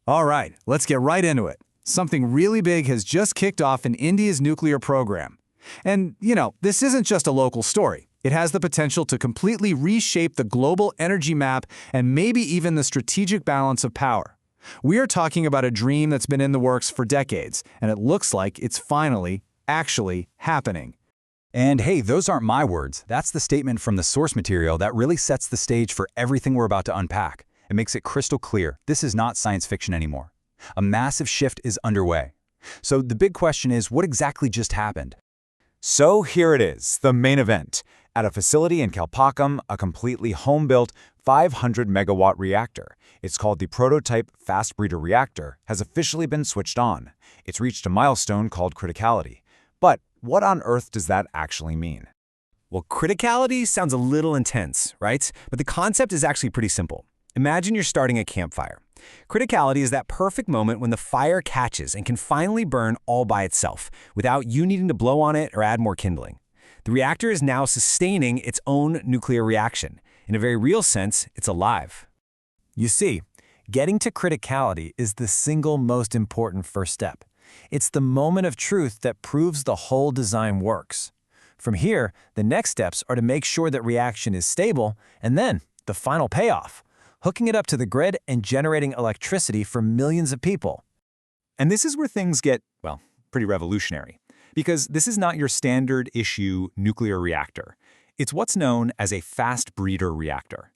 All right, let's get right into it. Something really big has just kicked off in India's nuclear program. And, this isn't just a local story. It has the potential to completely reshape the global energy map and maybe even the strategic balance of power. We are talking about a dream that's been in the works for decades, and it looks like it's finally, actually happening. And hey, those aren't my words. That's the statement from the source material that really sets the stage for everything we're about to unpack. It makes it crystal clear this is not science fiction anymore. A massive shift is underway. So the big question is, what exactly just happened? So here it is, the main event. At a facility in Kalpakkam, a completely home-built 500-megawatt reactor, it's called the Prototype Fast Breeder Reactor, has officially been switched on. It's reached a milestone called criticality. But what on earth does that actually mean? Well, criticality sounds a little intense, right? But the concept is actually pretty simple. Imagine you're starting a campfire. Criticality is that perfect moment when the fire catches and can finally burn all by itself, without you needing to blow on it or add more kindling. The reactor is now sustaining its own nuclear reaction. In a very real sense, it's alive. You see, getting to criticality is the single most important first step. It's the moment of truth that proves the whole design works. From here, the next steps are to make sure that reaction is stable, and then the final payoff, hooking it up to the grid and generating electricity for millions of people. And this is where things get, well, pretty revolutionary. Because this is not your standard issue nuclear reactor. It's what's known as a fast breeder reactor.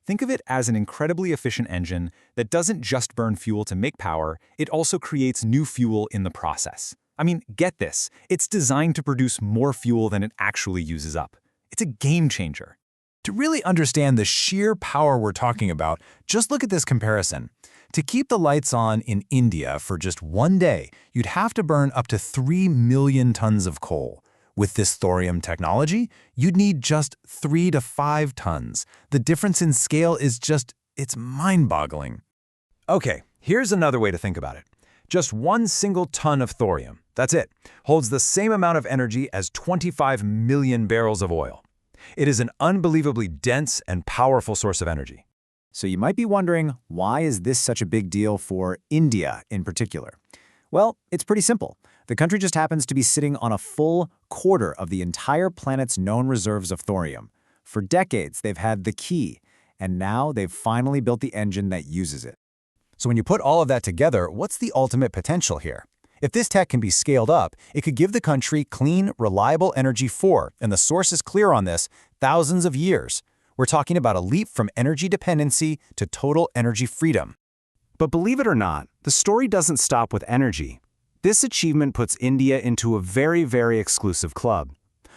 Think of it as an incredibly efficient engine that doesn't just burn fuel to make power, it also creates new fuel in the process. I mean, get this, it's designed to produce more fuel than it actually uses up. It's a game changer. To really understand the sheer power we're talking about, just look at this comparison. To keep the lights on in India for just one day, you'd have to burn up to 3 million tons of coal. With this thorium technology, you'd need just 3 to 5 tons. The difference in scale is it's mind-boggling. Okay, here's another way to think about it. Just 1 single ton of thorium, that's it, holds the same amount of energy as 25 million barrels of oil. It is an unbelievably dense and powerful source of energy. So you might be wondering, why is this such a big deal for India in particular? Well, it's pretty simple. The country just happens to be sitting on a full quarter of the entire planet's known reserves of thorium. For decades, they've had the key, and now they've finally built the engine that uses it. So when you put all of that together, what's the ultimate potential here? If this tech can be scaled up, it could give the country clean, reliable energy for, and the source is clear on this, thousands of years. We're talking about a leap from energy dependency to total energy freedom. But believe it or not, the story doesn't stop with energy. This achievement puts India into a very, very exclusive club.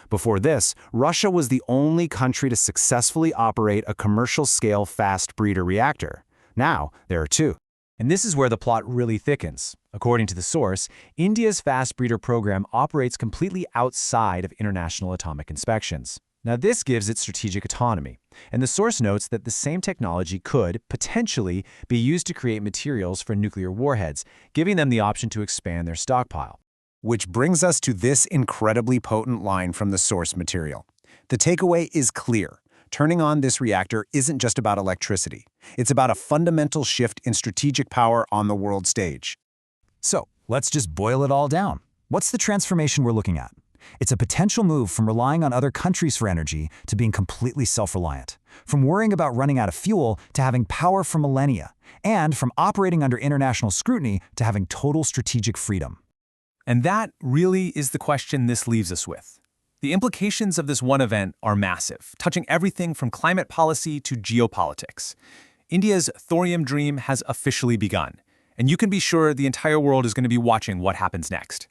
Before this, Russia was the only country to successfully operate a commercial-scale fast breeder reactor. Now, there are 2. And this is where the plot really thickens. According to the source, India's fast breeder program operates completely outside of international atomic inspections. Now, this gives it strategic autonomy, and the source notes that the same technology could, potentially, be used to create materials for nuclear warheads, giving them the option to expand their stockpile. Which brings us to this incredibly potent line from the source material. The takeaway is clear. Turning on this reactor isn't just about electricity. It's about a fundamental shift in strategic power on the world stage. So, let's just boil it all down. What's the transformation we're looking at? It's a potential move from relying on other countries for energy to being completely self-reliant, from worrying about running out of fuel to having power for millennia, and from operating under international scrutiny to having total strategic freedom. And that really is the question this leaves us with. The implications of this one event are massive, touching everything from climate policy to geopolitics. India's thorium dream has officially begun, and you can be sure the entire world is going to be watching what happens next.